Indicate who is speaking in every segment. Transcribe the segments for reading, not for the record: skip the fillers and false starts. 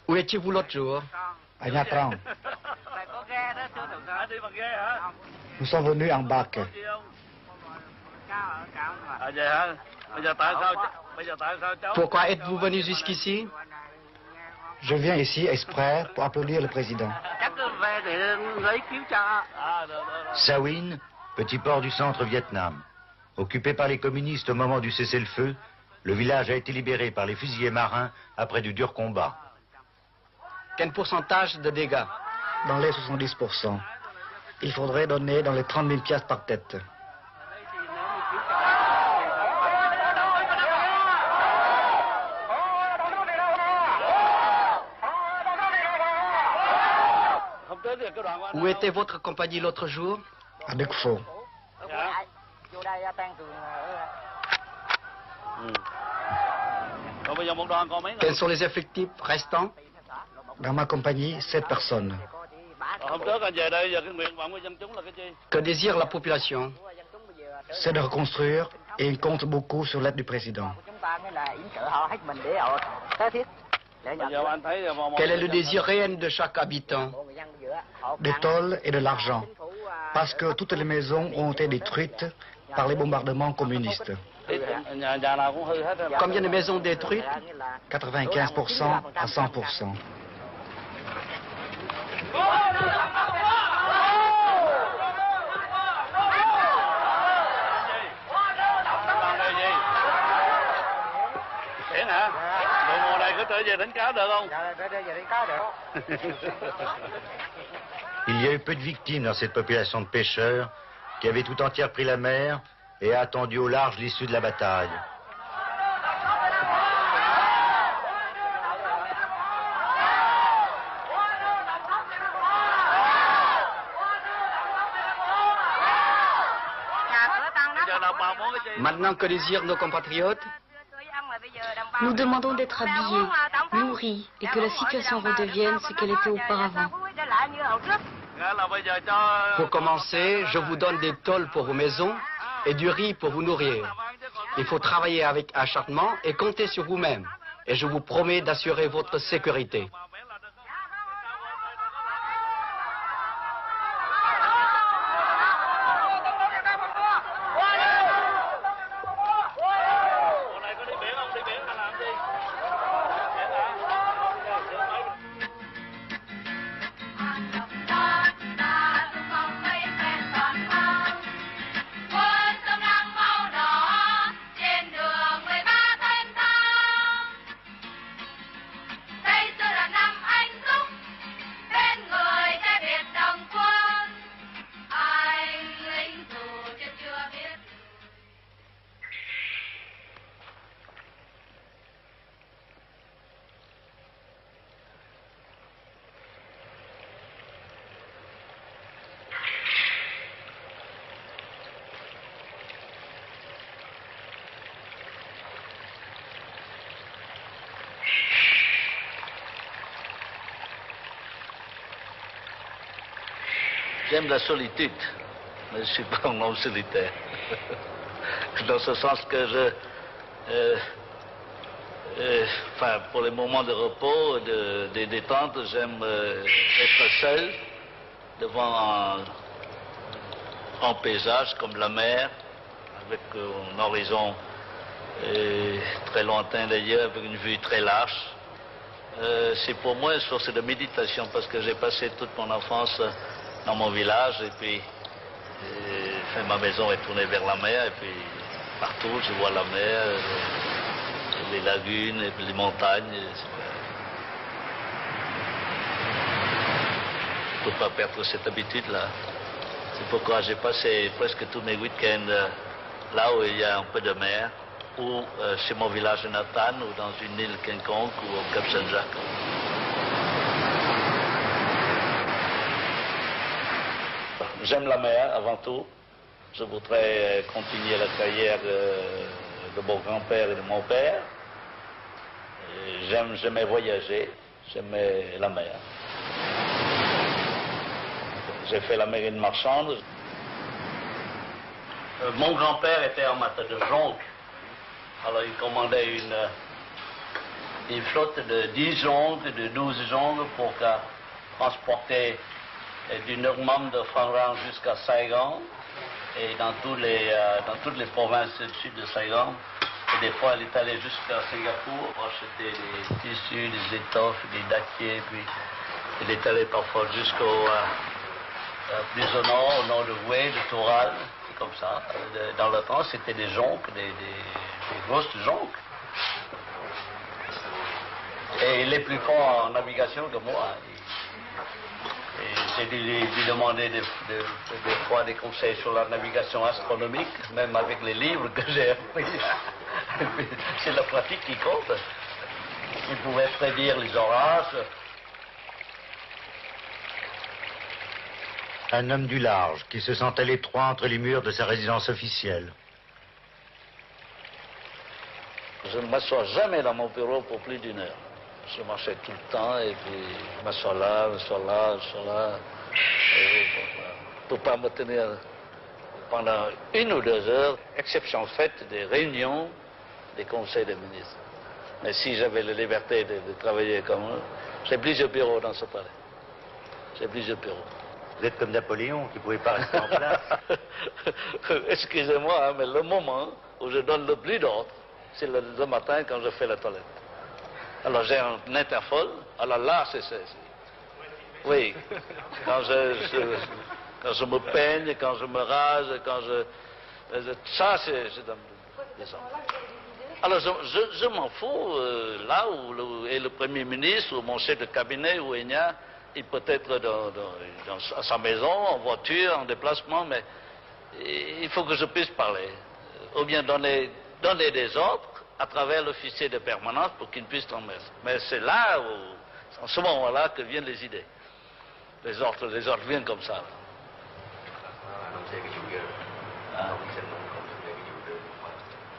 Speaker 1: Où étiez-vous l'autre jour?
Speaker 2: À Nha Trang. Nous sommes venus en bac.
Speaker 1: Pourquoi êtes-vous venu jusqu'ici?
Speaker 2: Je viens ici exprès pour applaudir le président.
Speaker 3: Sa Huyn, petit port du centre Vietnam. Occupé par les communistes au moment du cessez-le-feu, le village a été libéré par les fusiliers marins après de durs combats.
Speaker 1: Quel pourcentage de dégâts?
Speaker 2: Dans les 70%. Il faudrait donner dans les 30 000 piastres par tête.
Speaker 1: Où était votre compagnie l'autre jour?
Speaker 2: À Đức Phổ.
Speaker 1: Quels sont les effectifs restants?
Speaker 2: Dans ma compagnie, 7 personnes.
Speaker 1: Que désire la population?
Speaker 2: C'est de reconstruire et il compte beaucoup sur l'aide du président.
Speaker 1: Quel est le désir réel de chaque habitant?
Speaker 2: Des tôles et de l'argent. Parce que toutes les maisons ont été détruites par les bombardements communistes.
Speaker 1: Combien de maisons détruites?
Speaker 2: 95% à 100%.
Speaker 3: Il y a eu peu de victimes dans cette population de pêcheurs qui avait tout entière pris la mer et a attendu au large l'issue de la bataille.
Speaker 1: Maintenant, que désirent nos compatriotes?
Speaker 4: Nous demandons d'être habillés, nourris et que la situation redevienne ce qu'elle était auparavant.
Speaker 1: Pour commencer, je vous donne des tôles pour vos maisons et du riz pour vous nourrir. Il faut travailler avec acharnement et compter sur vous-même. Et je vous promets d'assurer votre sécurité.
Speaker 5: J'aime la solitude, mais je ne suis pas un homme solitaire. Dans ce sens que pour les moments de repos, de détente, j'aime être seul devant un paysage comme la mer, avec un horizon très lointain d'ailleurs, avec une vue très large. C'est pour moi une source de méditation parce que j'ai passé toute mon enfance dans mon village et puis ma maison est tournée vers la mer et puis partout je vois la mer, les lagunes et puis les montagnes. Je ne peux pas perdre cette habitude-là. C'est pourquoi j'ai passé presque tous mes week-ends là où il y a un peu de mer, ou chez mon village natal, ou dans une île quelconque, ou au Cap Saint-Jacques. J'aime la mer avant tout. Je voudrais continuer la carrière de mon grand-père et de mon père. J'aimais voyager, j'aimais la mer. J'ai fait la marine marchande. Mon grand-père était en matière de jonque. Alors il commandait des flottes de 10 jonques, de 12 jonques pour transporter du Nurmam de Phan jusqu'à Saigon et dans toutes les provinces du sud de Saigon. Et des fois, elle est allée jusqu'à Singapour pour acheter des tissus, des étoffes, des dattiers, puis elle est allée parfois jusqu'au plus au nord de Hue, de Toral, c'est comme ça. Dans le temps, c'était des jonques, des grosses jonques. Et il est plus fort en navigation que moi. Et j'ai dû lui demander des fois des conseils sur la navigation astronomique, même avec les livres que j'ai appris. C'est la pratique qui compte. Il pouvait prédire les orages.
Speaker 3: Un homme du large qui se sentait à l'étroit entre les murs de sa résidence officielle.
Speaker 5: Je ne m'assois jamais dans mon bureau pour plus d'1 heure. Je marchais tout le temps et puis je m'assois là, je m'assois là, je m'assois là. Je ne peux pas me tenir pendant 1 ou 2 heures, exception faite des réunions des conseils des ministres. Mais si j'avais la liberté de travailler comme eux, j'ai plusieurs bureaux dans ce palais. J'ai plusieurs bureaux.
Speaker 3: Vous êtes comme Napoléon qui ne pouvait pas rester en place.
Speaker 5: Excusez-moi, hein, mais le moment où je donne le plus d'ordre, c'est le matin quand je fais la toilette. Alors j'ai un interphone, alors là, c'est... Oui, quand je me peigne, quand je me rase, ça, c'est dans les ordres. Alors je m'en fous, là où est le Premier ministre, ou mon chef de cabinet, ou Enya, il peut être à sa maison, en voiture, en déplacement, mais il faut que je puisse parler. Ou bien donner des ordres à travers l'officier de permanence pour qu'il puisse transmettre. Mais c'est là, en ce moment-là, que viennent les idées. Les ordres viennent comme ça.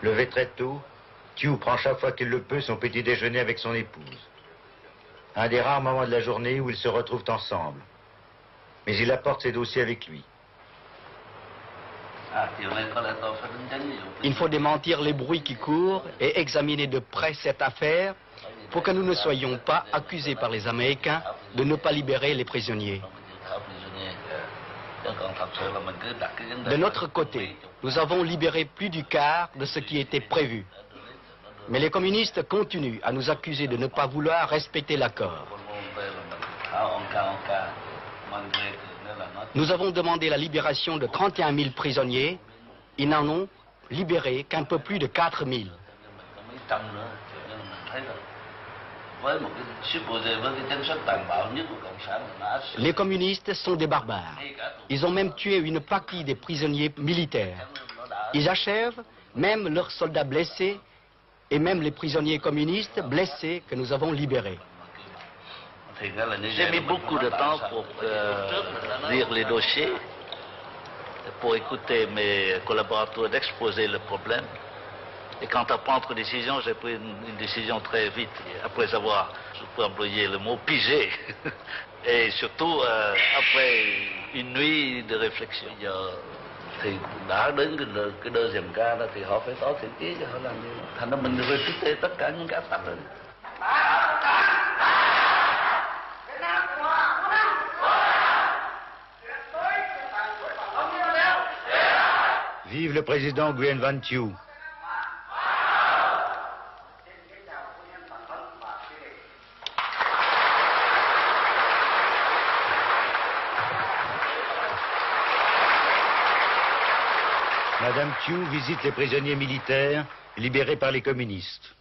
Speaker 3: Levé très tôt, Thieu prend chaque fois qu'il le peut son petit déjeuner avec son épouse. Un des rares moments de la journée où ils se retrouvent ensemble. Mais il apporte ses dossiers avec lui.
Speaker 1: Il faut démentir les bruits qui courent et examiner de près cette affaire pour que nous ne soyons pas accusés par les Américains de ne pas libérer les prisonniers. De notre côté, nous avons libéré plus du quart de ce qui était prévu. Mais les communistes continuent à nous accuser de ne pas vouloir respecter l'accord. Nous avons demandé la libération de 31 000 prisonniers. Ils n'en ont libéré qu'un peu plus de 4 000. Les communistes sont des barbares. Ils ont même tué une partie des prisonniers militaires. Ils achèvent même leurs soldats blessés et même les prisonniers communistes blessés que nous avons libérés.
Speaker 5: J'ai mis beaucoup de temps pour lire les dossiers, pour écouter mes collaborateurs d'exposer le problème. Et quant à prendre une décision, j'ai pris une décision très vite, après avoir, je peux employer le mot, pigé. Et surtout, après une nuit de réflexion. Thì đã đến cái deuxième cas đó thì họ phải có thiện chí cho họ làm như thành ra mình refute tất cả những cái áp tắc đó.
Speaker 3: Vive le président Nguyen Van Thieu. Madame Thieu visite les prisonniers militaires libérés par les communistes.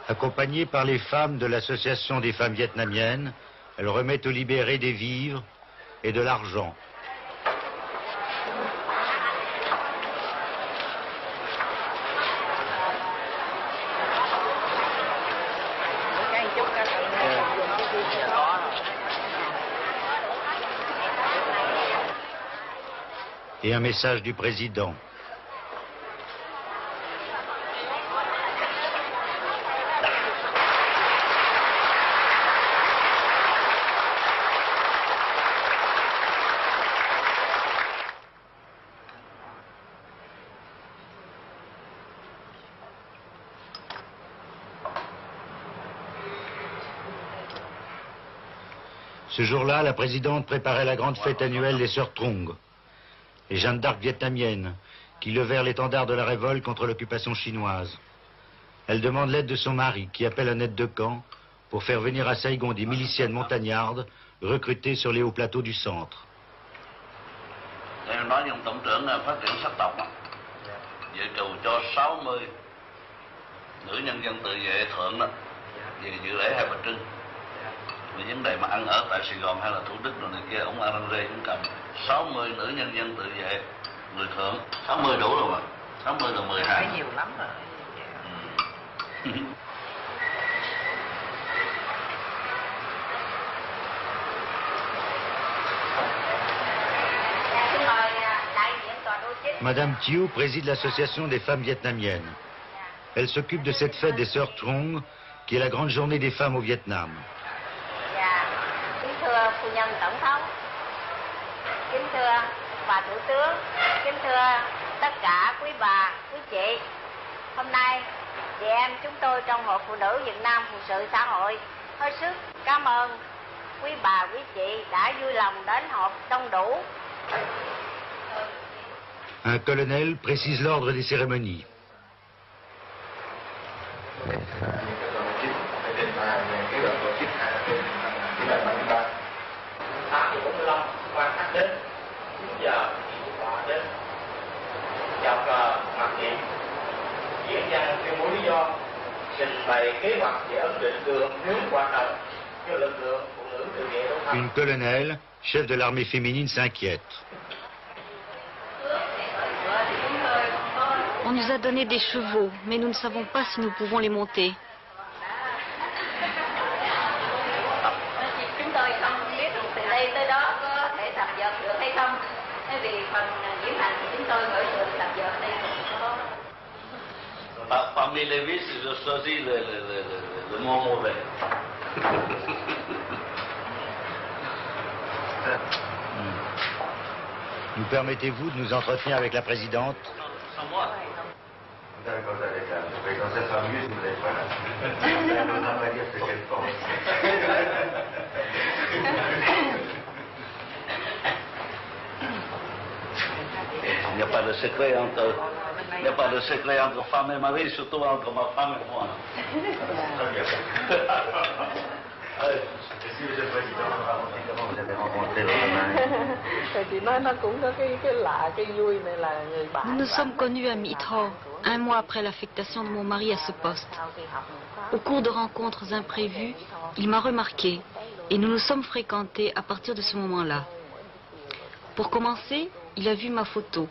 Speaker 3: Accompagnée par les femmes de l'association des femmes vietnamiennes, elle remet aux libérés des vivres et de l'argent. et un message du président. Ce jour-là, la présidente préparait la grande fête annuelle des Sœurs Trong, les Jeanne d'Arc vietnamiennes, qui levèrent l'étendard de la révolte contre l'occupation chinoise. Elle demande l'aide de son mari, qui appelle un aide de camp, pour faire venir à Saigon des miliciennes montagnardes, recrutées sur les hauts plateaux du centre.
Speaker 5: Em nói với ông tổng trưởng là phát triển sắc tộc, vậy trù cho 60 nữ nhân dân tự vệ thượng đó, về dự lễ Hai Bà Trưng. Về vấn đề mà ăn ở tại Sài Gòn hay là Thủ Đức rồi này kia, ông Arangre cũng cầm 60 nữ nhân dân tự vệ người thượng. 60 đủ rồi mà, 60 là 12.
Speaker 6: Nhiều lắm rồi.
Speaker 3: Madame Thieu préside l'association des femmes vietnamiennes. Elle s'occupe de cette fête des Sœurs Trong, qui est la grande journée des femmes au Vietnam.
Speaker 7: Kính thưa phu nhân tổng thống, kính thưa bà thủ tướng, kính thưa tất cả quý bà, quý chị. Hôm nay, chị em chúng tôi trong Hội Phụ nữ Việt Nam Phụng sự xã hội hết sức cảm ơn quý bà, quý chị đã vui lòng đến họp đông đủ.
Speaker 3: Un colonel précise l'ordre des cérémonies. Une colonelle, chef de l'armée féminine, s'inquiète.
Speaker 4: On nous a donné des chevaux, mais nous ne savons pas si nous pouvons les monter.
Speaker 7: Chúng tôi không biết từ đây tới đó có thể tập dượt được hay không. Vì phần diễm hành thì chúng tôi mỗi người tập dượt đây không có.
Speaker 5: Parmi les vices, je choisis le mot mauvais.
Speaker 3: Nous permettez-vous de nous entretenir avec la présidente?
Speaker 5: Sans moi.
Speaker 3: D'accord, avec la présidente, ça sera mieux si vous n'êtes pas là. Elle n'osera pas dire ce qu'elle pense.
Speaker 5: Il n'y a pas de secret entre, il n'y a pas de secret entre femme et mari, surtout entre ma femme et moi.
Speaker 3: Très bien. Si Monsieur le Président, racontez comment vous avez rencontré votre mari.
Speaker 6: Chị nói nó cũng có cái lạ, cái vui này là người bạn.
Speaker 4: Nous nous sommes connus à Mitro, un mois après l'affectation de mon mari à ce poste. Au cours de rencontres imprévues, il m'a remarqué et nous nous sommes fréquentés à partir de ce moment-là. Pour commencer, il a vu ma photo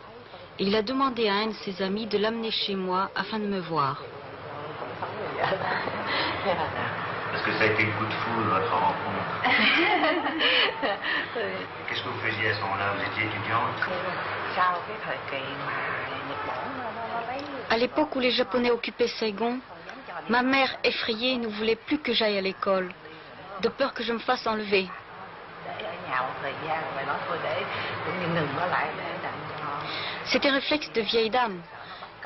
Speaker 4: et il a demandé à un de ses amis de l'amener chez moi afin de me voir.
Speaker 3: Est-ce que ça a été le coup de foudre, votre rencontre? Qu'est-ce que vous faisiez à ce moment-là? Vous étiez étudiante?
Speaker 4: À l'époque où les Japonais occupaient Saigon, ma mère, effrayée, ne voulait plus que j'aille à l'école, de peur que je me fasse enlever. C'était réflexe de vieille dame,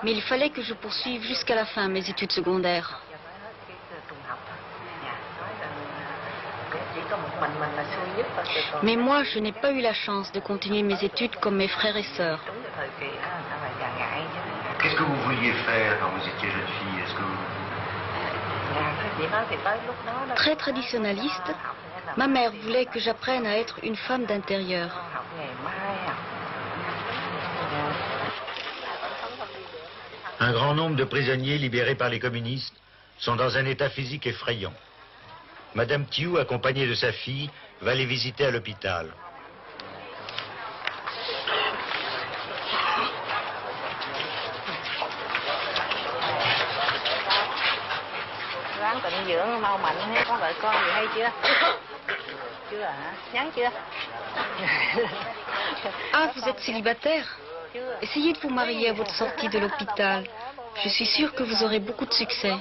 Speaker 4: mais il fallait que je poursuive jusqu'à la fin mes études secondaires. Mais moi, je n'ai pas eu la chance de continuer mes études comme mes frères et sœurs.
Speaker 3: Qu'est-ce que vous vouliez faire quand vous étiez jeune fille? Est-ce que vous...
Speaker 4: Très traditionnaliste, ma mère voulait que j'apprenne à être une femme d'intérieur.
Speaker 3: Un grand nombre de prisonniers libérés par les communistes sont dans un état physique effrayant. Madame Thieu, accompagnée de sa fille, va les visiter à l'hôpital.
Speaker 6: Ráng tịnh dưỡng mau mạnh, con đợi con gì hay chưa?
Speaker 7: Nhắn chưa?
Speaker 4: Ah, vous êtes célibataire? Essayez de vous marier à votre sortie de l'hôpital. Je suis sûre que vous aurez beaucoup de succès.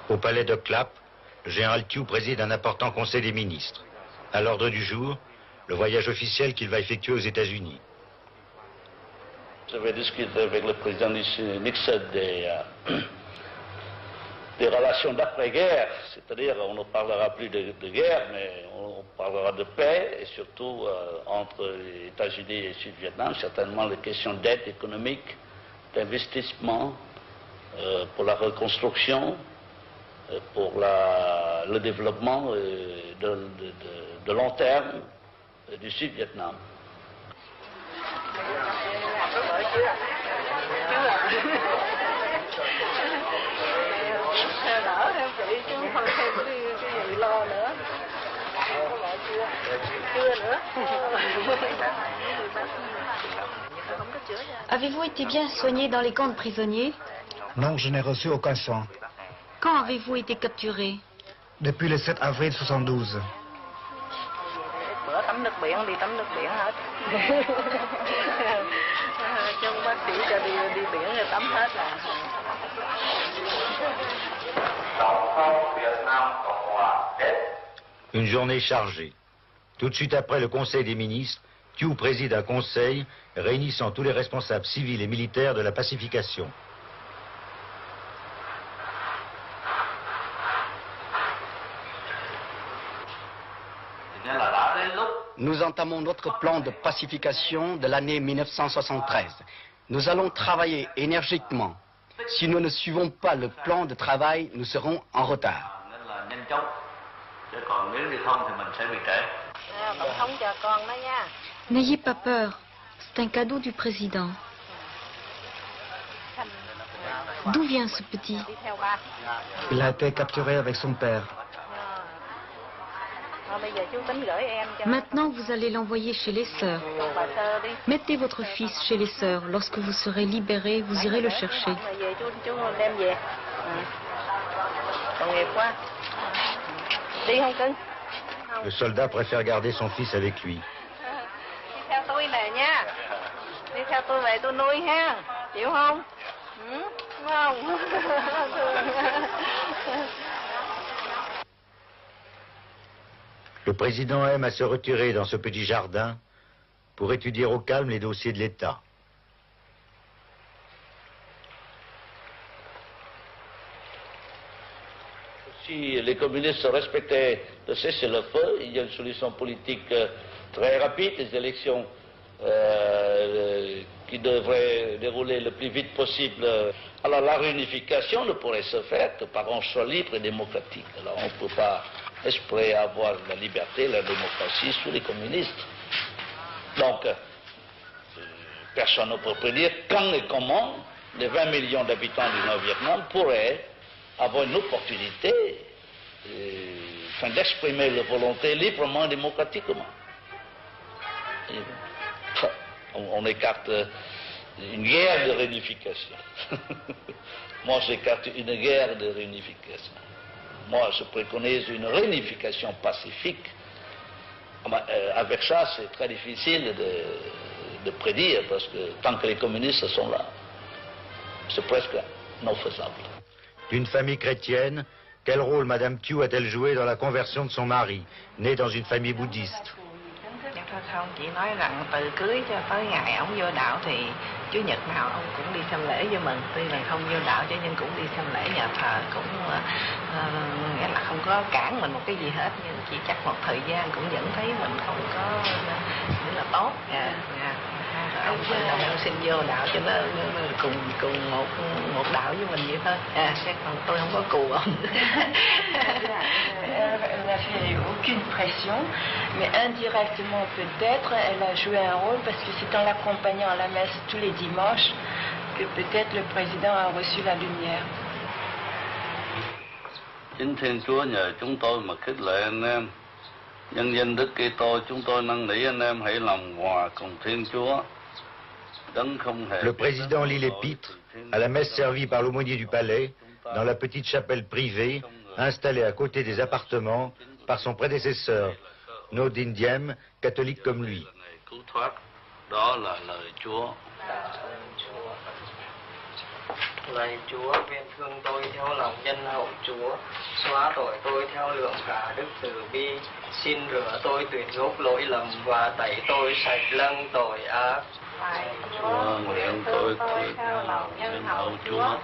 Speaker 3: Au palais de Clap, le général Thiou préside un important conseil des ministres. À l'ordre du jour, le voyage officiel qu'il va effectuer aux États-Unis.
Speaker 5: Je vais discuter avec le président Nixon des relations d'après-guerre, c'est-à-dire on ne parlera plus de guerre, mais on parlera de paix, et surtout entre les États-Unis et le Sud-Vietnam, certainement les questions d'aide économique, d'investissement, pour la reconstruction, pour le développement de long terme du Sud-Vietnam.
Speaker 4: Avez-vous été bien soigné dans les camps de prisonniers?
Speaker 2: Non, je n'ai reçu aucun soin.
Speaker 4: Quand avez-vous été capturé?
Speaker 2: Depuis le 7 avril 72.
Speaker 6: Bữa tắm nước biển, đi tắm nước biển hết. Chứ bác sĩ cho đi biển rồi tắm hết là.
Speaker 3: Une journée chargée. Tout de suite après le Conseil des ministres, Thiou préside un conseil réunissant tous les responsables civils et militaires de la pacification.
Speaker 1: Nous entamons notre plan de pacification de l'année 1973. Nous allons travailler énergiquement. Si nous ne suivons pas le plan de travail, nous serons en retard.
Speaker 4: N'ayez pas peur. C'est un cadeau du président. D'où vient ce petit?
Speaker 2: Il a été capturé avec son père.
Speaker 4: Maintenant, vous allez l'envoyer chez les sœurs. Mettez votre fils chez les sœurs. Lorsque vous serez libéré, vous irez le chercher.
Speaker 3: Le soldat préfère garder son fils avec lui. Le président aime à se retirer dans ce petit jardin pour étudier au calme les dossiers de l'État.
Speaker 5: Si les communistes respectaient le cessez-le-feu, il y a une solution politique très rapide, les élections qui devraient dérouler le plus vite possible. Alors la réunification ne pourrait se faire que par un choix libre et démocratique. Alors on ne peut pas espérer avoir la liberté, la démocratie sous les communistes. Donc, personne ne peut prédire quand et comment les 20 millions d'habitants du Nord-Vietnam pourraient avoir une opportunité d'exprimer leur volonté librement et démocratiquement. On écarte une guerre de réunification. Moi, j'écarte une guerre de réunification. Moi, je préconise une réunification pacifique. Avec ça, c'est très difficile de prédire, parce que tant que les communistes sont là, c'est presque non faisable.
Speaker 3: D'une famille chrétienne, quel rôle Madame Thiou a-t-elle joué dans la conversion de son mari, né dans une famille bouddhiste?
Speaker 6: Không, chỉ nói rằng từ cưới cho tới ngày ông vô đạo thì Chủ nhật nào ông cũng đi xem lễ với mình, tuy là không vô đạo chứ nhưng cũng đi xem lễ nhà thờ, cũng nghĩa là không có cản mình một cái gì hết, nhưng chỉ chắc một thời gian cũng vẫn thấy mình không có nghĩa là tốt. Ông xin vô đạo cho nó cùng một đạo với mình vậy thôi. Còn tôi không có cù ông.
Speaker 8: Elle n'a fait aucune pression, mais indirectement peut-être, elle a joué un rôle parce que c'est en l'accompagnant à la messe tous les dimanches que peut-être le président a reçu la lumière.
Speaker 5: Chính Thiên Chúa nhờ chúng tôi mà khích lệ anh em. Nhân danh Đức Kitô chúng tôi năn nỉ anh em hãy làm hòa cùng Thiên Chúa.
Speaker 3: Le président lit l'épître à la messe servie par l'aumônier du palais dans la petite chapelle privée installée à côté des appartements par son prédécesseur, Nodin Diem, catholique comme lui.
Speaker 5: Đó là lời Chúa.
Speaker 9: Lạy Chúa, nguyện thương tôi theo lòng nhân hậu Chúa, xóa tội tôi theo lượng cả đức từ bi, xin rửa tôi tuyệt gốc lỗi lầm và tẩy tôi sạch lâng tội ác.
Speaker 5: Lạy Chúa, nguyện tôi theo lòng nhân hậu Chúa.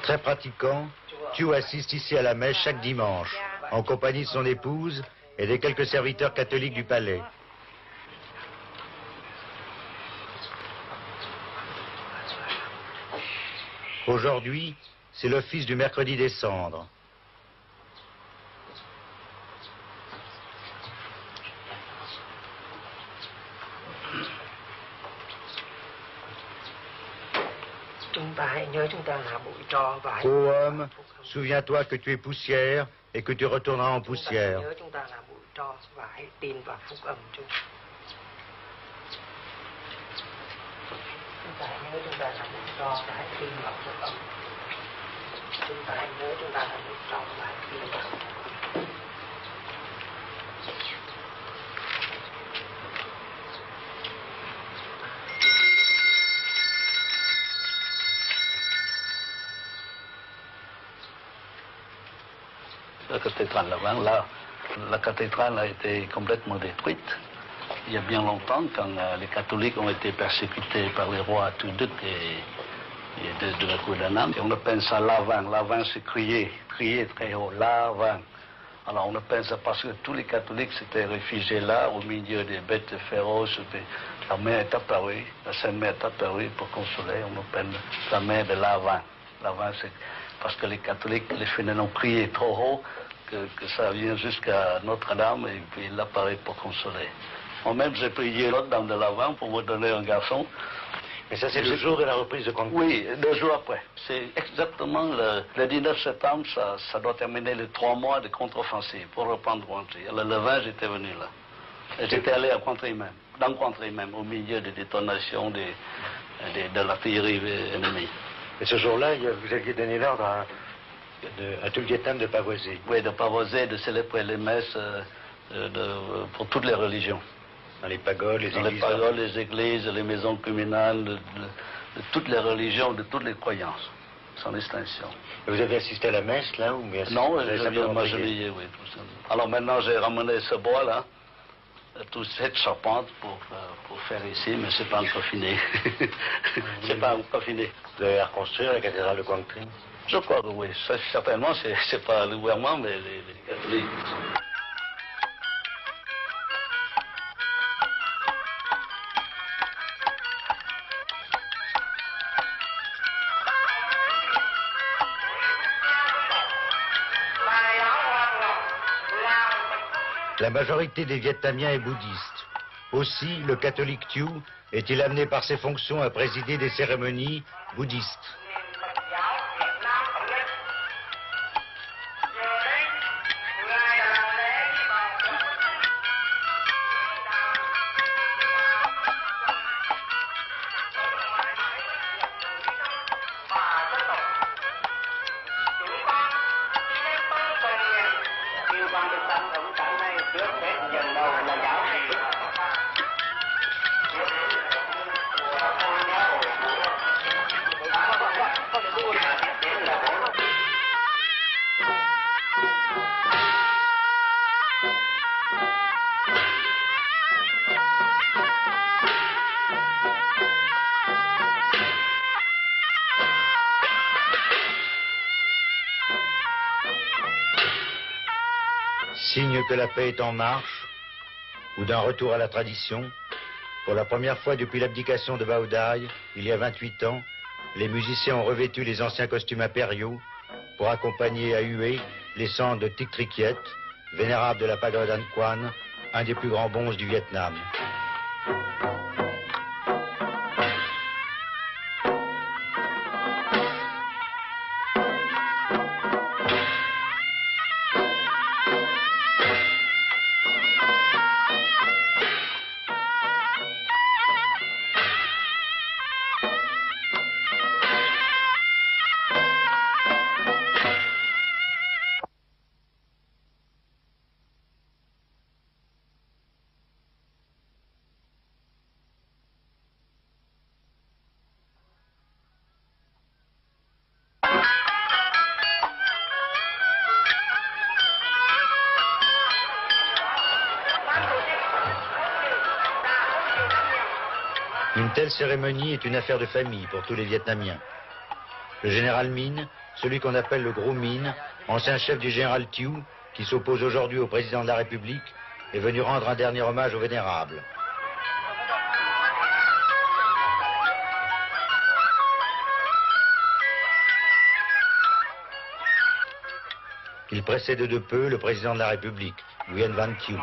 Speaker 3: Très pratiquant, Thiou assiste ici à la messe chaque dimanche, en compagnie de son épouse et des quelques serviteurs catholiques du palais. Aujourd'hui, c'est l'office du mercredi des cendres. Ô homme, souviens-toi que tu es poussière et que tu retourneras en poussière.
Speaker 5: La cathédrale là-bas, là, la cathédrale a été complètement détruite. Il y a bien longtemps, quand les catholiques ont été persécutés par les rois Tuduc et de la cour d'Annam. On appelle ça Lavin. Lavin, c'est crier très haut. Lavin. Alors on appelle ça parce que tous les catholiques s'étaient réfugiés là, au milieu des bêtes féroces. La mer est apparue, la Sainte Mère est apparue pour consoler. On appelle la mer de Lavin. Lavin, c'est parce que les catholiques, les fidèles ont crié trop haut que ça vient jusqu'à Notre-Dame et puis il apparaît pour consoler. Moi-même, j'ai prié l'autre dame de l'Avent pour me donner un garçon.
Speaker 3: Mais ça, c'est le jour de la reprise de Quang Tri.
Speaker 5: Oui, 2 jours après. C'est exactement le 19 septembre, ça doit terminer les 3 mois de contre-offensive pour reprendre Quang Tri. Alors, le 20, j'étais venu là. Et j'étais allé à Quang Tri même, dans Quang Tri même, au milieu des détonations de l'artillerie ennemie.
Speaker 3: Et ce jour-là, vous aviez donné l'ordre à tout le Vietnam de pavoiser.
Speaker 5: Oui, de pavoiser, de célébrer les messes pour toutes les religions.
Speaker 3: Dans les pagodes, les églises.
Speaker 5: Dans les pagodes, les églises, les maisons communales, de toutes les religions, de toutes les croyances, sans distinction.
Speaker 3: Et vous avez assisté à la messe, là, ou bien?
Speaker 5: Non, moi je veillais, oui, tout ça. Alors maintenant, j'ai ramené ce bois, là, toute cette charpente pour faire ici, mais c'est pas encore fini. C'est pas encore fini.
Speaker 3: Vous allez reconstruire la cathédrale de Quang Tri?
Speaker 5: Je crois que oui. Ça, certainement, c'est pas le gouvernement, mais les catholiques.
Speaker 3: La majorité des Vietnamiens est bouddhiste. Aussi, le catholique Thiou est-il amené par ses fonctions à présider des cérémonies bouddhistes. Signe que la paix est en marche, ou d'un retour à la tradition, pour la première fois depuis l'abdication de Bao Dai, il y a 28 ans, les musiciens ont revêtu les anciens costumes impériaux pour accompagner à huée les cendres de Tik Tri Kiet, vénérable de la pagode An Quan, un des plus grands bonzes du Vietnam. telle cérémonie est une affaire de famille pour tous les Vietnamiens. Le général Minh, celui qu'on appelle le Gros Minh, ancien chef du général Thieu, qui s'oppose aujourd'hui au président de la République, est venu rendre un dernier hommage au vénérable. Il précède de peu le président de la République, Nguyen Van Thieu.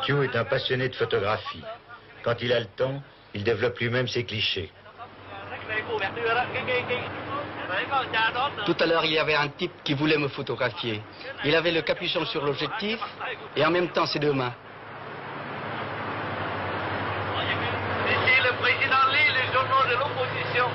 Speaker 3: Thieu est un passionné de photographie. Quand il a le temps, il développe lui-même ses clichés.
Speaker 1: Tout à l'heure, il y avait un type qui voulait me photographier. Il avait le capuchon sur l'objectif et en même temps ses deux mains.
Speaker 5: Ici, le président lit les journaux de l'opposition.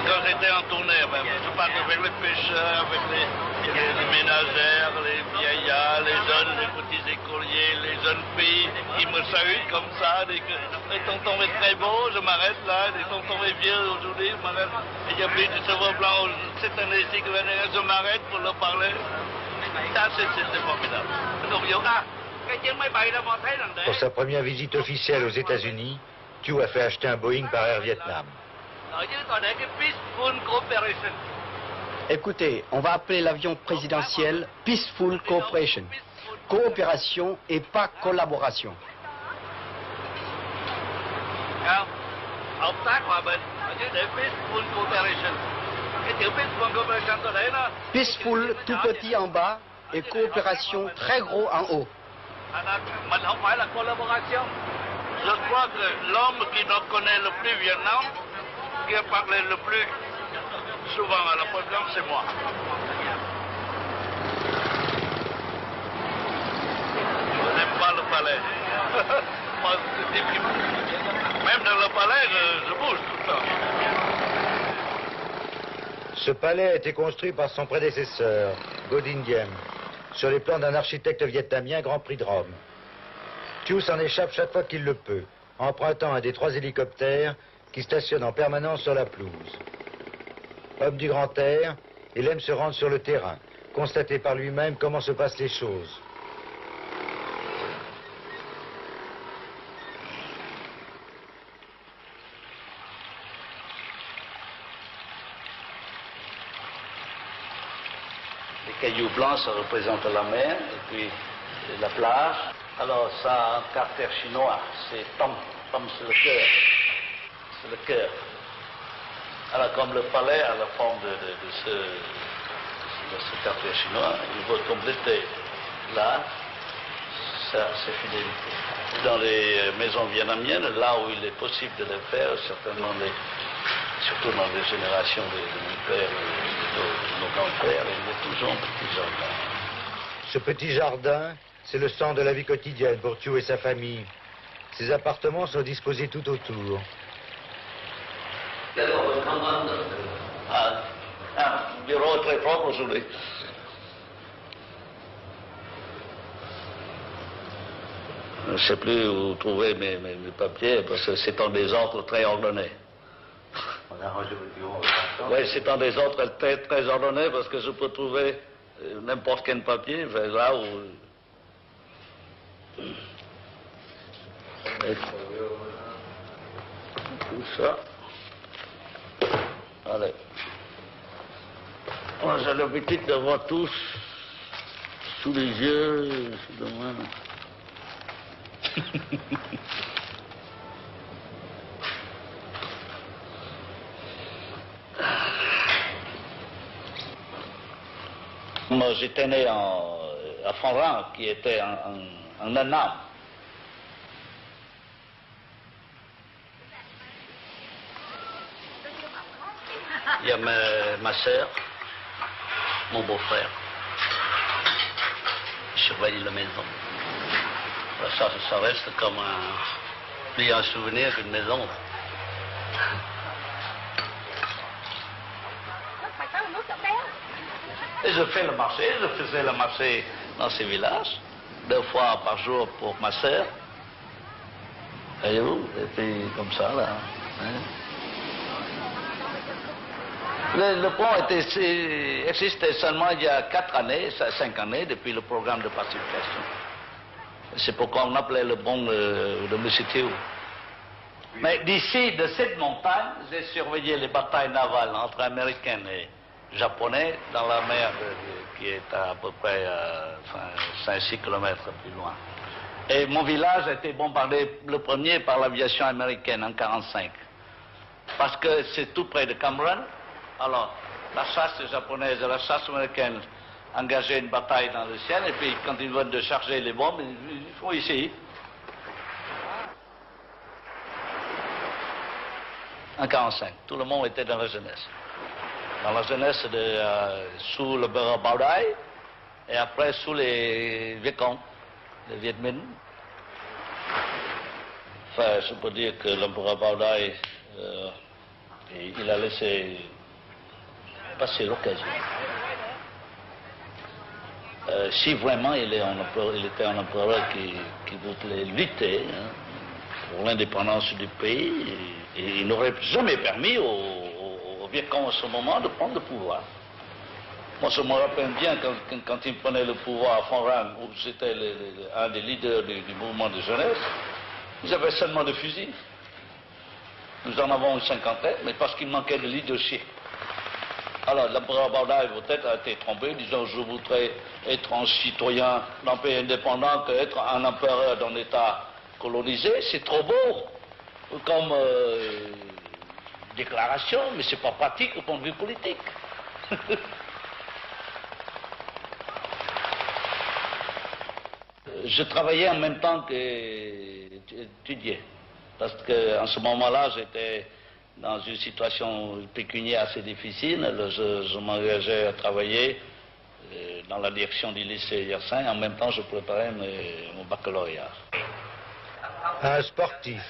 Speaker 5: Quand j'étais en tournée, je parle avec les pêcheurs, avec les ménagères, les vieillards, les jeunes, les petits écoliers, les jeunes filles qui me saluent comme ça. Les tontons est très beau, je m'arrête là. Les tontons est vieux aujourd'hui, je m'arrête. Et il y a plus de cheveux blancs cette année-ci, je m'arrête pour leur parler. Ça, c'est formidable.
Speaker 3: Pour sa première visite officielle aux États-Unis, Thieu a fait acheter un Boeing par Air Vietnam.
Speaker 1: Écoutez, on va appeler l'avion présidentiel Peaceful Cooperation. Coopération et pas collaboration. Peaceful tout petit en bas et coopération très gros en haut.
Speaker 5: Je crois que l'homme qui nous connaît le plus Vietnam, qui a parlé le plus souvent à la présidence, c'est moi. Je n'aime pas le palais. Moi, même dans le palais, je bouge tout le temps.
Speaker 3: Ce palais a été construit par son prédécesseur, Ngo Dinh Diem, sur les plans d'un architecte vietnamien Grand Prix de Rome. Thieu s'en échappe chaque fois qu'il le peut, empruntant un des 3 hélicoptères qui stationnent en permanence sur la pelouse. Homme du grand air, il aime se rendre sur le terrain, constater par lui-même comment se passent les choses.
Speaker 5: Les cailloux blancs, ça représente la mer, et puis la plage. Alors ça, en caractère chinois, c'est Tom. Tom, c'est le cœur. C'est le cœur. Alors comme le palais a la forme de ce caractère chinois, il veut compléter là ça, c'est fidélité. Dans les maisons vietnamiennes, là où il est possible de le faire, certainement, surtout dans les générations de mon père et de nos grands-pères, il y a toujours un petit jardin.
Speaker 3: Ce petit jardin, c'est le centre de la vie quotidienne pour Thiou et sa famille. Ces appartements sont disposés tout autour.
Speaker 5: Un bureau très propre aujourd'hui. Je ne sais plus où trouver mes papiers, parce que c'est en désordre très ordonné. Oui, c'est en désordre très ordonné, parce que je peux trouver n'importe quel papier, là où... Et tout ça. Allez. Moi, j'ai l'habitude d'avoir tous sous les yeux, sous la main. Moi, j'étais né à Font-Rang, qui était en Annam. Il y a ma sœur, mon beau-frère. Je surveille la maison. Ça reste comme plus un souvenir qu'une maison. Et je fais le marché, je faisais le marché dans ces villages, 2 fois par jour pour ma sœur. Voyez-vous, et puis comme ça, là. Hein. Le pont existait seulement il y a 4 années, 5 années, depuis le programme de pacification. C'est pourquoi on appelait le pont de M. Thiou. Mais d'ici, de cette montagne, j'ai surveillé les batailles navales entre Américains et Japonais dans la mer qui est à peu près 5-6 km plus loin. Et mon village a été bombardé le premier par l'aviation américaine en 1945. Parce que c'est tout près de Cameroun. Alors, la chasse japonaise et la chasse américaine engageaient une bataille dans le ciel, et puis quand ils veulent de charger les bombes, ils font ici. En 1945, tout le monde était dans la jeunesse. Dans la jeunesse sous le Bera Baudai, et après sous les Vietcong, les Viet Minh. Enfin, je peux dire que le Bera Baudai, il a laissé passer l'occasion. Si vraiment il était un empereur qui voulait lutter pour l'indépendance du pays, et il n'aurait jamais permis aux Vietcong à ce moment de prendre le pouvoir. Moi, je me rappelle bien quand il prenait le pouvoir à Font-Rang, où j'étais un des leaders du mouvement de jeunesse, ils avaient seulement des fusils. Nous en avons une 50aine, mais parce qu'il manquait de leadership. Alors, l'empereur Baudai peut-être a été trompé, disant je voudrais être un citoyen d'un pays indépendant qu'être un empereur d'un État colonisé. C'est trop beau comme déclaration, mais c'est pas pratique au point de vue politique. Je travaillais en même temps qu'étudier, parce qu'en ce moment-là, j'étais dans une situation pécuniaire assez difficile. Je m'engageais à travailler dans la direction du lycée Yersin. En même temps, je préparais mon baccalauréat.
Speaker 3: Un sportif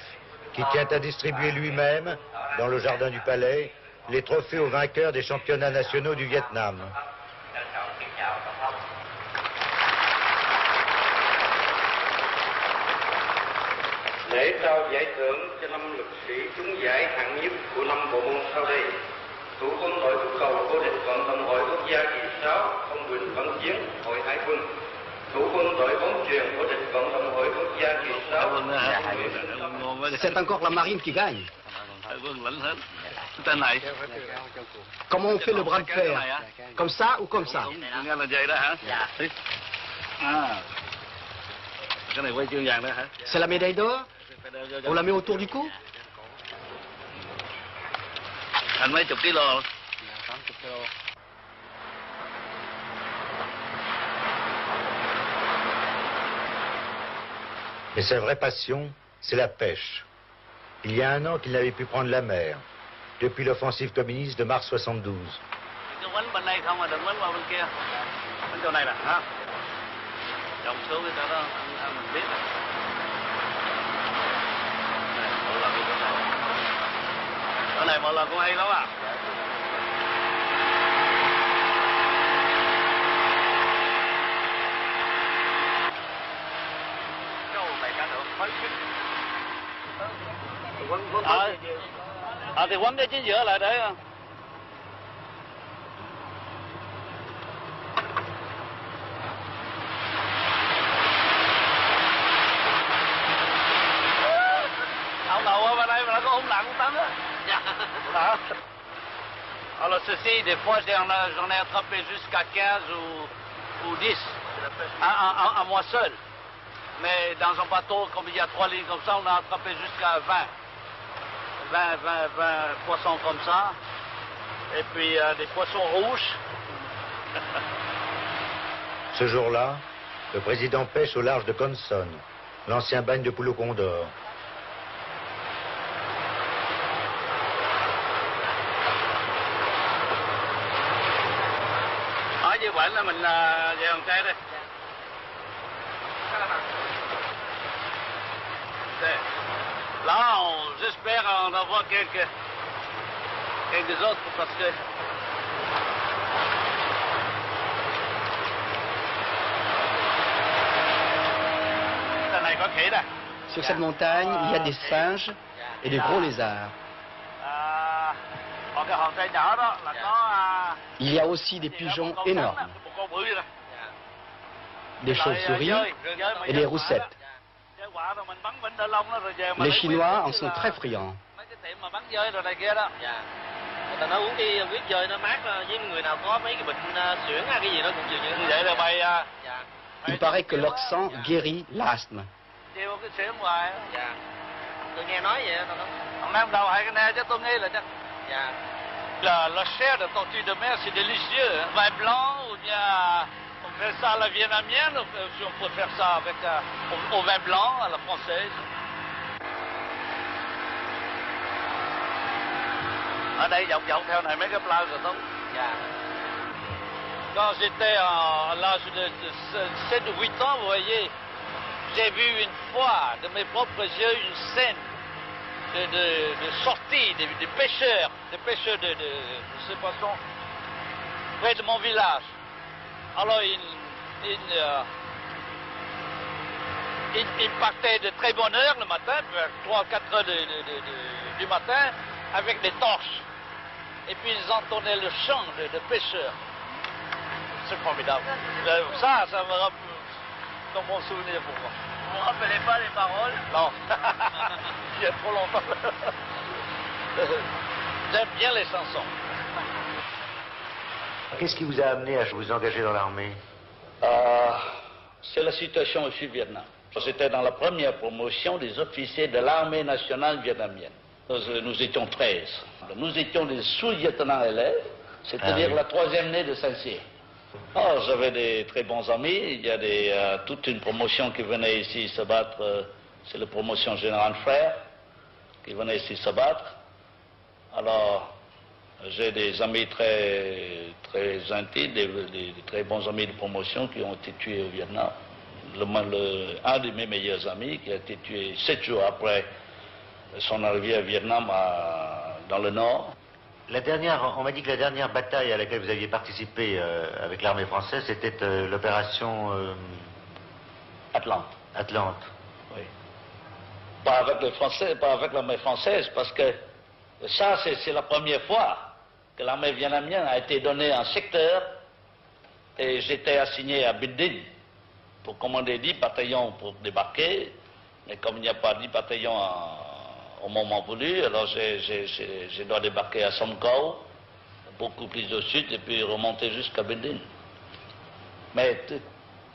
Speaker 3: qui tient à distribuer lui-même, dans le jardin du palais, les trophées aux vainqueurs des championnats nationaux du Vietnam.
Speaker 10: Lễ trao giải thưởng cho 5 lực sĩ trúng giải hạng nhất của 5 bộ môn sau đây: Thủ quân đội túc cầu vô địch vận động hội quốc gia kỳ 6 ông Huỳnh Văn Chiến, Hội Hải quân. Thủ quân đội bóng chuyền vô địch vận động hội quốc gia kỳ 6.
Speaker 1: C'est encore la marine qui gagne. Comment on fait le bras de fer? Comme ça ou comme ça? C'est la médaille d'or? On la met autour du cou?
Speaker 5: Anh mấy chục kilo.
Speaker 3: Mais sa vraie passion, c'est la pêche. Il y a 1 an qu'il n'avait pu prendre la mer, depuis l'offensive communiste de mars 72.
Speaker 5: Thì quấn cái chính giữa lại để ông đầu ở bên đây mà nó có ống nặng cũng tắm á. Đó. Alors ceci, des fois j'en ai attrapé jusqu'à 15 ou 10 à moi seul. Mais dans un bateau, comme il y a 3 lignes comme ça, on a attrapé jusqu'à 20 poissons comme ça. Et puis des poissons rouges.
Speaker 3: Ce jour-là, le président pêche au large de Conson, l'ancien bagne de Pulo Condor.
Speaker 5: Ở như vậy là mình về Hòn Tre đây. Là, j'espère en avoir quelques autres parce que này có khỉ đây.
Speaker 1: Sur cette montagne, il y a des singes et de gros lézards.
Speaker 5: Còn cái hòn Tre nhỏ đó là có
Speaker 1: Il y a aussi des pigeons énormes, des chauves-souris et des roussettes. Les Chinois en sont très friands. Il paraît que leur sang guérit l'asthme.
Speaker 5: La chair de tortue de mer, c'est délicieux. Vin blanc ou bien on fait ça à la vietnamienne, ou on peut faire ça avec au vin blanc à la française. Ở đây dọc theo này mấy cái plage rồi không? Quand j'étais à l'âge de 7 ou 8 ans, vous voyez, j'ai vu une fois de mes propres yeux une scène de sortie des pêcheurs de ces poissons près de mon village. Alors ils partaient de très bonne heure le matin, vers 3 ou 4 heures du matin, avec des torches. Et puis ils entonnaient le chant de pêcheurs. C'est formidable. Ça me rappelle dans mon souvenir pour moi. Vous ne vous rappelez pas les paroles? Non. Il y a trop longtemps. J'aime bien les chansons.
Speaker 3: Qu'est-ce qui vous a amené à vous engager dans l'armée?
Speaker 5: C'est la situation au Sud-Vietnam. J'étais dans la première promotion des officiers de l'armée nationale vietnamienne. Nous étions 13. Nous étions des sous-lieutenants élèves, c'est-à-dire la 3e année de Saint-Cyr. J'avais des très bons amis. Il y a toute une promotion qui venait ici se battre. C'est la promotion Général Frère qui venait ici se battre. Alors, j'ai des amis très intimes, des très bons amis de promotion qui ont été tués au Vietnam. Un de mes meilleurs amis qui a été tué 7 jours après son arrivée au Vietnam dans le Nord.
Speaker 3: On m'a dit que la dernière bataille à laquelle vous aviez participé avec l'armée française, c'était l'opération
Speaker 5: Atlante.
Speaker 3: Atlante.
Speaker 5: Oui. Pas avec les Français, pas avec l'armée française, parce que ça, c'est la première fois que l'armée vietnamienne a été donnée un secteur et j'étais assigné à Binh Dinh pour commander 10 bataillons pour débarquer. Mais comme il n'y a pas 10 bataillons au moment voulu, alors je dois débarquer à Sông Câu, beaucoup plus au sud, et puis remonter jusqu'à Binh Dinh. Mais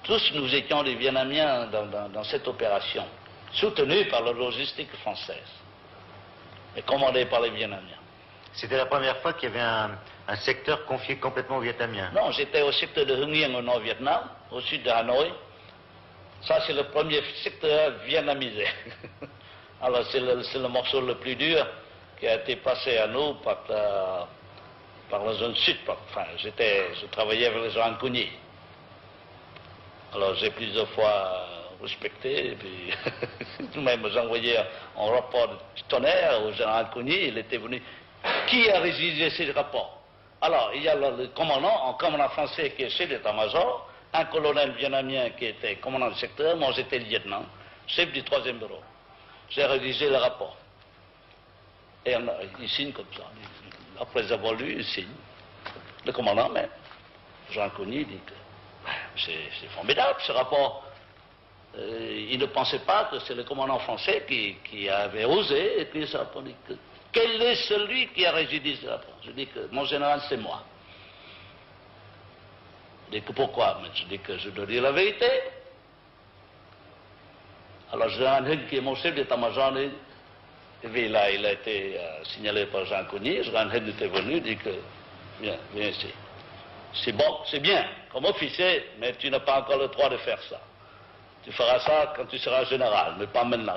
Speaker 5: tous nous étions des Vietnamiens dans cette opération, soutenus par la logistique française, et commandés par les Vietnamiens.
Speaker 3: C'était la première fois qu'il y avait un secteur confié complètement aux Vietnamiens?
Speaker 5: Non, j'étais au secteur de Hưng Yên au Nord-Vietnam, au sud de Hanoï, Ça, c'est le premier secteur vietnamisé. Alors, c'est le morceau le plus dur qui a été passé à nous par la zone sud. Enfin, je travaillais avec les gens en Cugny. Alors, j'ai plusieurs fois respecté, et puis même j'envoyais un rapport de tonnerre au général Cugny, il était venu. Qui a rédigé ces rapports? Alors, il y a le commandant, un commandant français qui est chef d'état-major, un colonel vietnamien qui était commandant du secteur, moi j'étais lieutenant, chef du 3e bureau. J'ai rédigé le rapport. Et il signe comme ça. Après avoir lu, il signe. Le commandant même, Jean Cugny, dit que c'est formidable ce rapport. Il ne pensait pas que c'est le commandant français qui avait osé écrire ce rapport. Quel est celui qui a rédigé ce rapport? Je dis que mon général, c'est moi. Je dis que pourquoi? Je dis que je dois dire la vérité. Alors, Général Hung, qui est mon chef d'état-major, il a été signalé par Jean Cugny. Général Hung était venu, dit que viens ici. C'est bon, c'est bien, comme officier, mais tu n'as pas encore le droit de faire ça. Tu feras ça quand tu seras général, mais pas maintenant.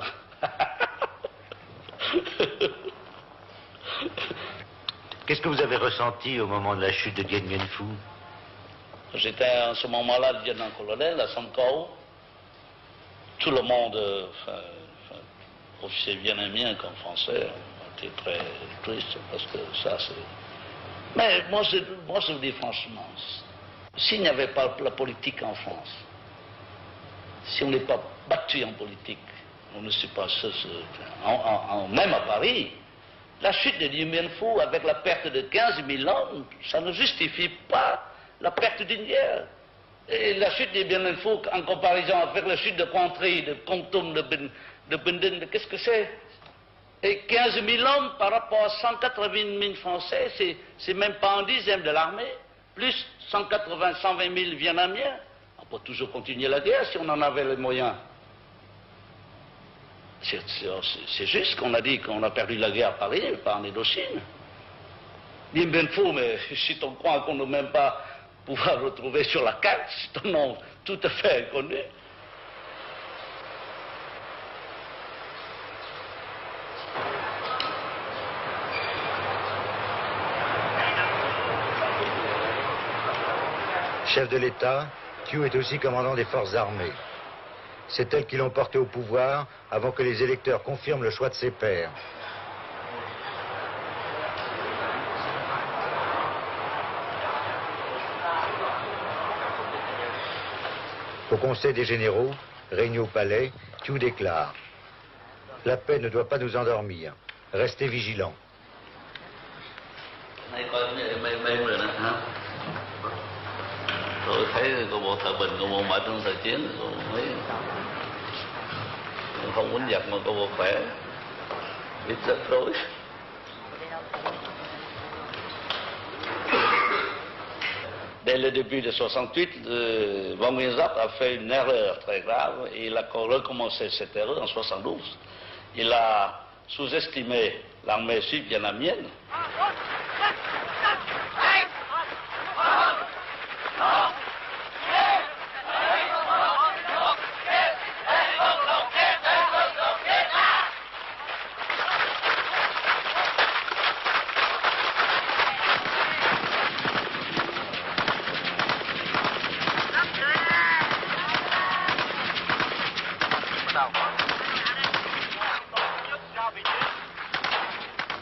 Speaker 3: Qu'est-ce que vous avez ressenti au moment de la chute de Dien Bien Phu?
Speaker 5: J'étais en ce moment-là lieutenant-colonel à Samkau. Tout le monde, officier vietnamien comme français, était très triste parce que ça c'est... Mais moi je vous dis franchement, s'il n'y avait pas la politique en France, si on n'est pas battu en politique, on ne sait pas même à Paris, la chute de Dien Bien Phu avec la perte de 15 000 hommes, ça ne justifie pas la perte d'une guerre. Et la chute de Dien Bien Phu, en comparaison avec la chute de Contry, de Kon Tum, de Binh Dinh, qu'est-ce que c'est? Et 15 000 hommes par rapport à 180 000 Français, c'est même pas un dixième de l'armée, plus 120 000 Vietnamiens. On peut toujours continuer la guerre si on en avait les moyens. C'est juste qu'on a dit qu'on a perdu la guerre à Paris, mais pas en Indochine. Dien Bien Phu, mais si on croit qu'on ne même pas pouvoir le retrouver sur la carte, c'est un nom tout à fait inconnu.
Speaker 3: Chef de l'État, Thieu est aussi commandant des forces armées. C'est elle qui l'ont porté au pouvoir avant que les électeurs confirment le choix de ses pairs. Au Conseil des généraux, réuni au palais, Thieu déclare: la paix ne doit pas nous endormir. Restez vigilants.
Speaker 5: Tôi thấy cô bộ Thái Bình, cô bộ Mã trong thời chiến, cô thấy không quýnh giặc mà cô bộ khỏe, biết rất rối. Dès le début de 68, Van Nguyen Giáp a fait une erreur très grave et il a recommencé cette erreur en 72. Il a sous-estimé l'armée sud-vietnamienne.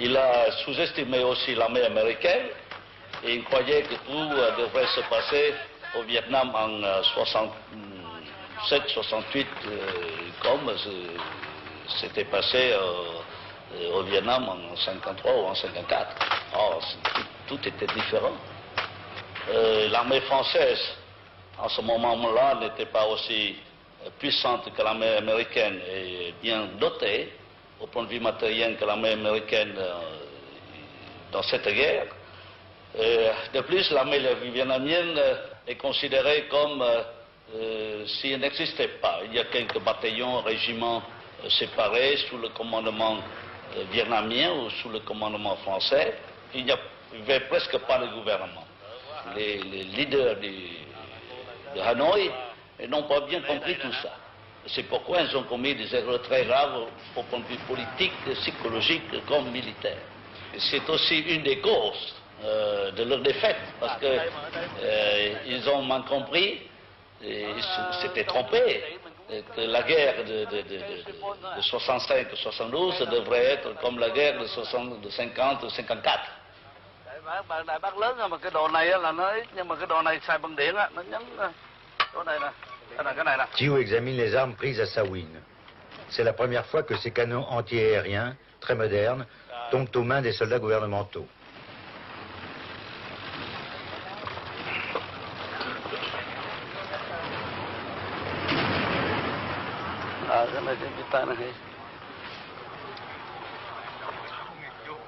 Speaker 5: Il a sous-estimé aussi l'armée américaine et il croyait que tout devrait se passer au Vietnam en 67-68 comme c'était passé au Vietnam en 53 ou en 54. Or, tout était différent. L'armée française, en ce moment-là, n'était pas aussi puissante que l'armée américaine et bien dotée au point de vue matériel que l'armée américaine dans cette guerre. De plus, l'armée vietnamienne est considérée comme si elle n'existait pas. Il y a quelques bataillons, régiments séparés sous le commandement vietnamien ou sous le commandement français. Il n'y avait presque pas de gouvernement. Les leaders de Hanoï n'ont pas bien compris tout ça. C'est pourquoi ils ont commis des erreurs très graves au point de vue politique, psychologique comme militaire. C'est aussi une des causes de leur défaite, parce qu'ils ont mal compris, ils s'étaient trompés, que la guerre de 65-72 devrait être comme la guerre de 50-54.
Speaker 3: Thiou examine les armes prises à Sawin. C'est la première fois que ces canons anti-aériens, très modernes, tombent aux mains des soldats gouvernementaux.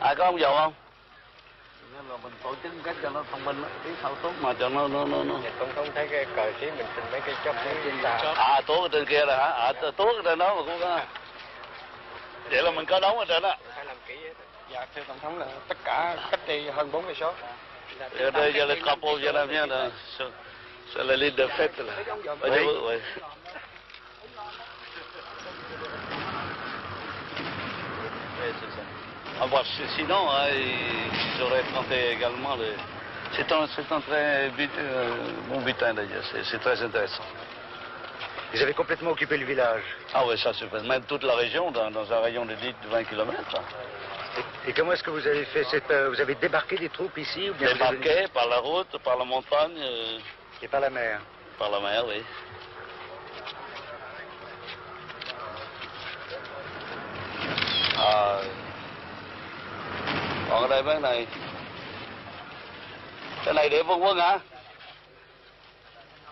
Speaker 5: Ai có ông dầu không? Nên là mình tổ chức cách cho nó thông minh, tí sau tốt mà cho nó.
Speaker 9: Tổng thống thấy cái cờ xí mình xin mấy cái chốc trên tàu.
Speaker 5: À, tốt ở trên kia là hả? Tốt ở trên đó mà cũng có. Vậy là mình có đóng ở trên đó.
Speaker 9: Phải làm kỹ hết. Dạ, thưa tổng thống là tất cả cách đi hơn 40 số.
Speaker 5: Đây giờ là couple giờ làm nha là sẽ là leader phép là. Bây giờ vậy. Ah, bon, sinon, j'aurais tenté également le... C'est un très bon butin d'ailleurs, c'est très intéressant.
Speaker 3: Vous avez complètement occupé le village.
Speaker 5: Ah oui, ça suffit. Même toute la région, dans un rayon de 20 km.
Speaker 3: Et comment est-ce que vous avez fait vous avez débarqué des troupes ici ou bien
Speaker 5: débarqué par la route, par la montagne.
Speaker 3: Et par la mer.
Speaker 5: Par la mer, oui. À... Còn ở đây bên này. Cái này để Vương Quân hả?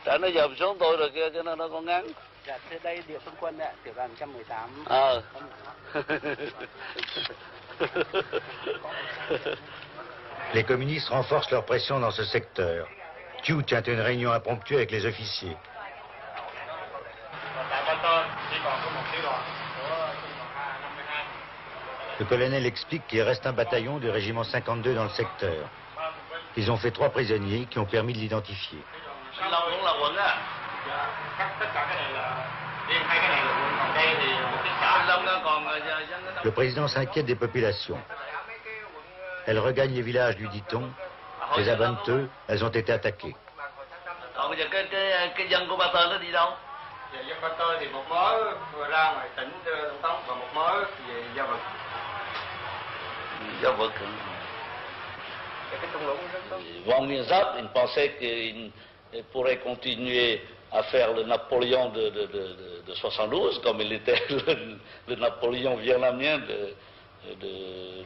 Speaker 5: Tại nó dòm xuống tôi rồi kia cho nên nó còn ngắn.
Speaker 9: Dạ, thế đây địa phương quân ạ, tiểu đoàn 118.
Speaker 3: Les communistes renforcent leur pression dans ce secteur. Thiou tient une réunion impromptue avec les officiers. Le colonel explique qu'il reste un bataillon du régiment 52 dans le secteur. Ils ont fait 3 prisonniers qui ont permis de l'identifier. Le président s'inquiète des populations. Elles regagnent les villages, lui dit-on. Les à 22, elles ont été attaquées.
Speaker 5: Van Mienzap, il pensait qu'il pourrait continuer à faire le Napoléon de 72, comme il était le Napoléon vietnamien de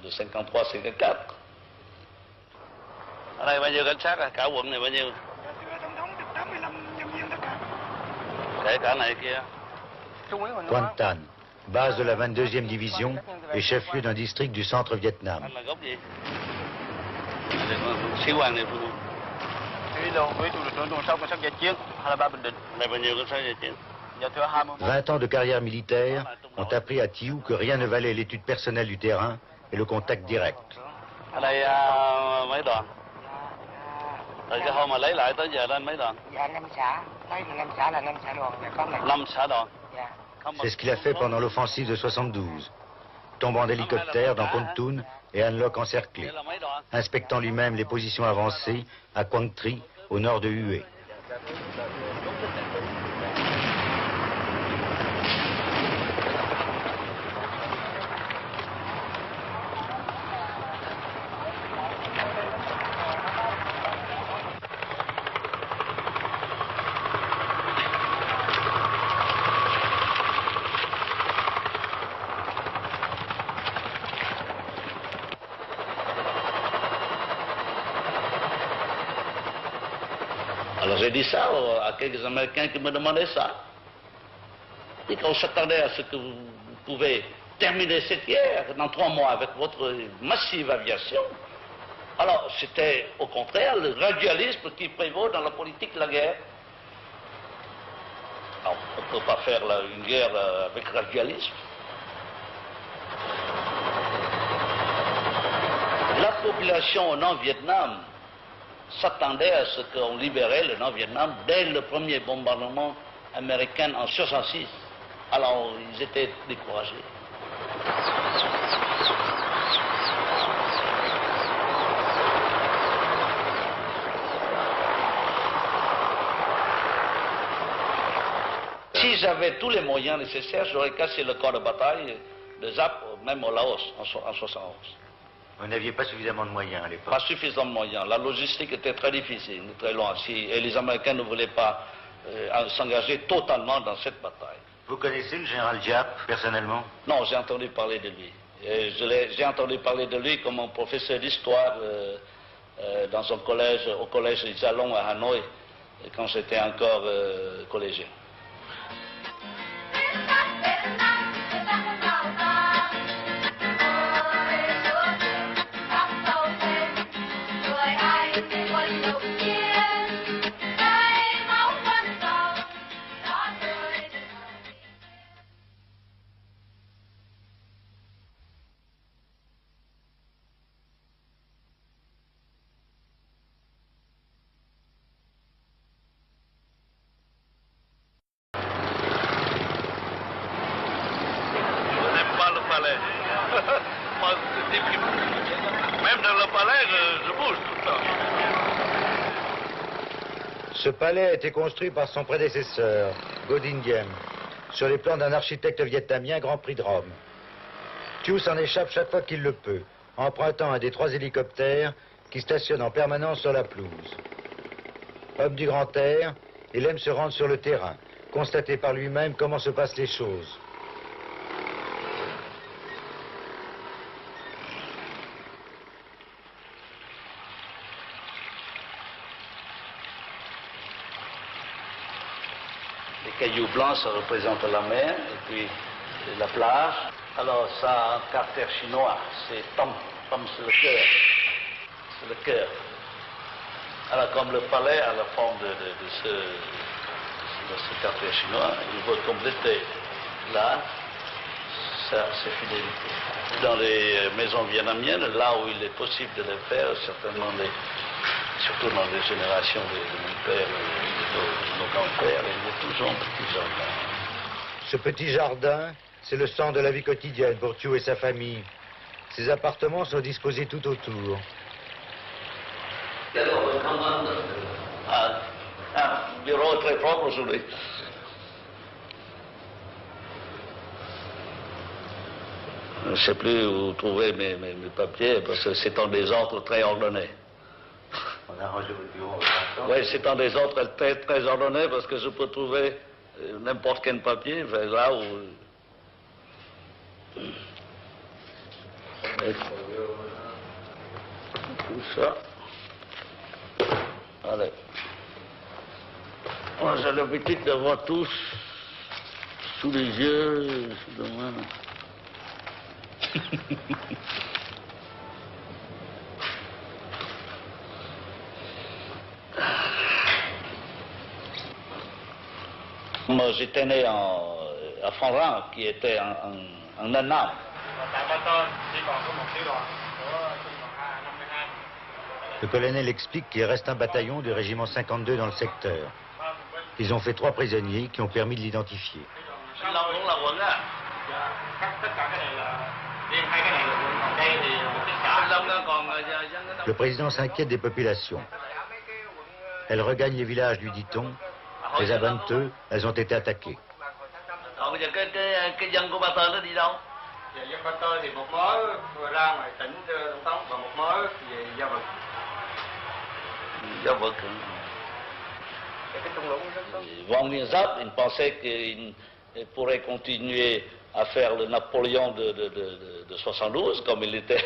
Speaker 5: 53-54. Ở đây bao nhiêu cảnh sát, cả quận này bao nhiêu? Kể cả này kia.
Speaker 3: Quan Tan, base de la 22e division et chef-lieu d'un district du centre Vietnam.
Speaker 5: Sĩ quan này phương.
Speaker 9: Thủy đồn với đồn sông cảnh sát giải chiến, hay là ba Bình Định.
Speaker 5: Này bao nhiêu cảnh sát giải chiến?
Speaker 3: 20 ans de carrière militaire ont appris à Thiou que rien ne valait l'étude personnelle du terrain et le contact direct.
Speaker 5: Ở đây mấy đoàn? Từ cái hôm mà lấy lại tới giờ lên mấy đoàn?
Speaker 9: Dạ 5 xã, lấy 5 xã là 5 xã đoàn, có
Speaker 5: 5 xã đoàn.
Speaker 9: Dạ.
Speaker 3: C'est ce qu'il a fait pendant l'offensive de 72, tombant d'hélicoptère dans Kon Tum et An Loc encerclé, inspectant lui-même les positions avancées à Quang Tri, au nord de Hue.
Speaker 5: Alors j'ai dit ça à quelques Américains qui me demandaient ça. Et qu'on s'attendait à ce que vous pouvez terminer cette guerre dans 3 mois avec votre massive aviation. Alors c'était au contraire le gradualisme qui prévaut dans la politique de la guerre. Alors, on ne peut pas faire une guerre avec gradualisme. La population au Nord-Vietnam s'attendait à ce qu'on libérait le Nord-Vietnam dès le premier bombardement américain en 1966. Alors, ils étaient découragés. Si j'avais tous les moyens nécessaires, j'aurais cassé le corps de bataille de Zap, même au Laos, en 71.
Speaker 3: Vous n'aviez pas suffisamment de moyens à l'époque.
Speaker 5: Pas suffisamment de moyens. La logistique était très difficile, très loin. Et les Américains ne voulaient pas s'engager totalement dans cette bataille.
Speaker 3: Vous connaissez le général Giap, personnellement?
Speaker 5: Non, j'ai entendu parler de lui. J'ai entendu parler de lui comme un professeur d'histoire dans un collège, au collège des Jalons à Hanoï, quand j'étais encore collégien.
Speaker 10: Même dans le palais, je bouge tout le temps.
Speaker 3: Ce palais a été construit par son prédécesseur, Ngo Dinh Diem, sur les plans d'un architecte vietnamien Grand Prix de Rome. Thieu s'en échappe chaque fois qu'il le peut, empruntant un des 3 hélicoptères qui stationnent en permanence sur la pelouse. Homme du grand air, il aime se rendre sur le terrain, constater par lui-même comment se passent les choses.
Speaker 5: Les cailloux blancs, ça représente la mer, et puis la plage. Alors ça a un caractère chinois, c'est Tom. Tom, c'est le cœur. C'est le cœur. Alors comme le palais a la forme de ce caractère chinois, il veut compléter là ses fidélités. Dans les maisons vietnamiennes, là où il est possible de le faire, certainement, surtout dans les générations de mon père et de nos grands-pères, il y a toujours un petit jardin.
Speaker 3: Ce petit jardin, c'est le centre de la vie quotidienne pour Thieu et sa famille. Ses appartements sont disposés tout autour.
Speaker 5: Un bureau très propre aujourd'hui. Je ne sais plus où trouver mes papiers, parce que c'est en désordre très ordonné.
Speaker 3: On a rangé votre bureau.
Speaker 5: Oui, c'est en désordre très, très ordonné, parce que je peux trouver n'importe quel papier, là où... Et tout ça. Allez. Moi, j'ai l'habitude d'avoir tous sous les yeux, sous la main. Moi, j'étais né à Phan qui était en Nam.
Speaker 3: Le colonel explique qu'il reste un bataillon du régiment 52 dans le secteur. Ils ont fait 3 prisonniers qui ont permis de l'identifier. Le président s'inquiète des populations. Elles regagnent les villages, lui dit-on, mais à Venteux, elles ont été attaquées.
Speaker 5: Wang Nguyên-Giap, il pensait qu'il pourrait continuer à faire le Napoléon de 72, comme il était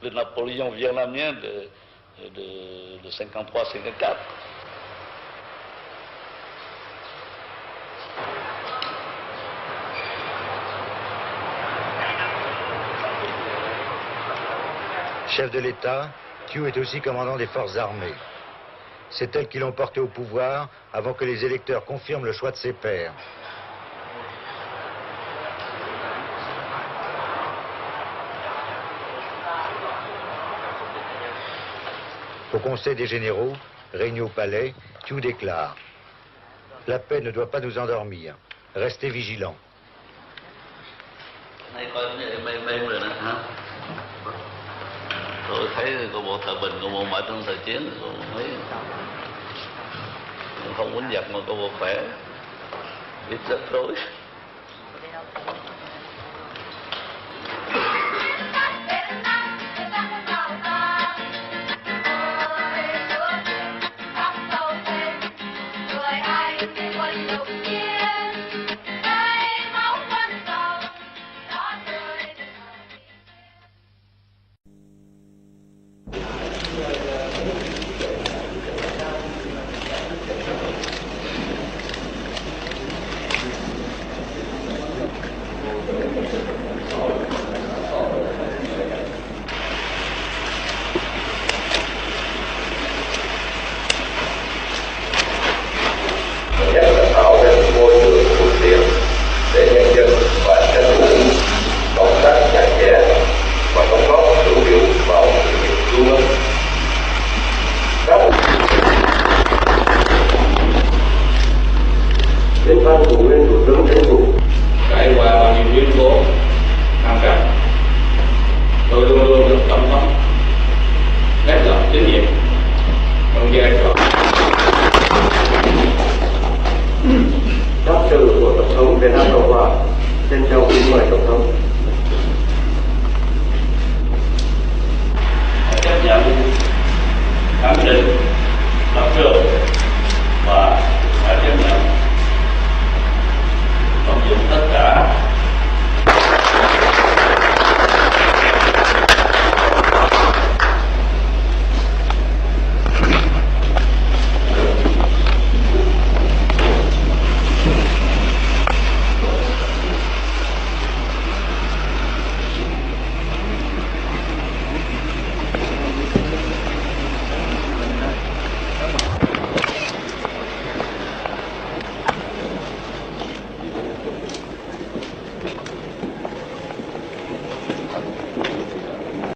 Speaker 5: le Napoléon vietnamien de 53-54.
Speaker 3: Chef de l'État, Thieu est aussi commandant des forces armées. C'est elles qui l'ont porté au pouvoir avant que les électeurs confirment le choix de ses pairs. Au Conseil des généraux, réunis au palais, Thieu déclare: « La paix ne doit pas nous endormir. Restez vigilants.
Speaker 5: Nay coi cái này mềm rồi nè hả? Tôi thấy cô bộ thời bình, cô bộ mãi trong thời chiến, cô thấy không quýnh giặc mà cô bộ khỏe, biết rất rối.
Speaker 10: Trải qua bao nhiêu biến cố năm cảnh, tôi luôn luôn được tổng thống hết lòng tín nhiệm trong vai trò
Speaker 11: Đáp từ của Tổng thống Việt Nam Cộng hòa. Xin chào quý mời Tổng thống.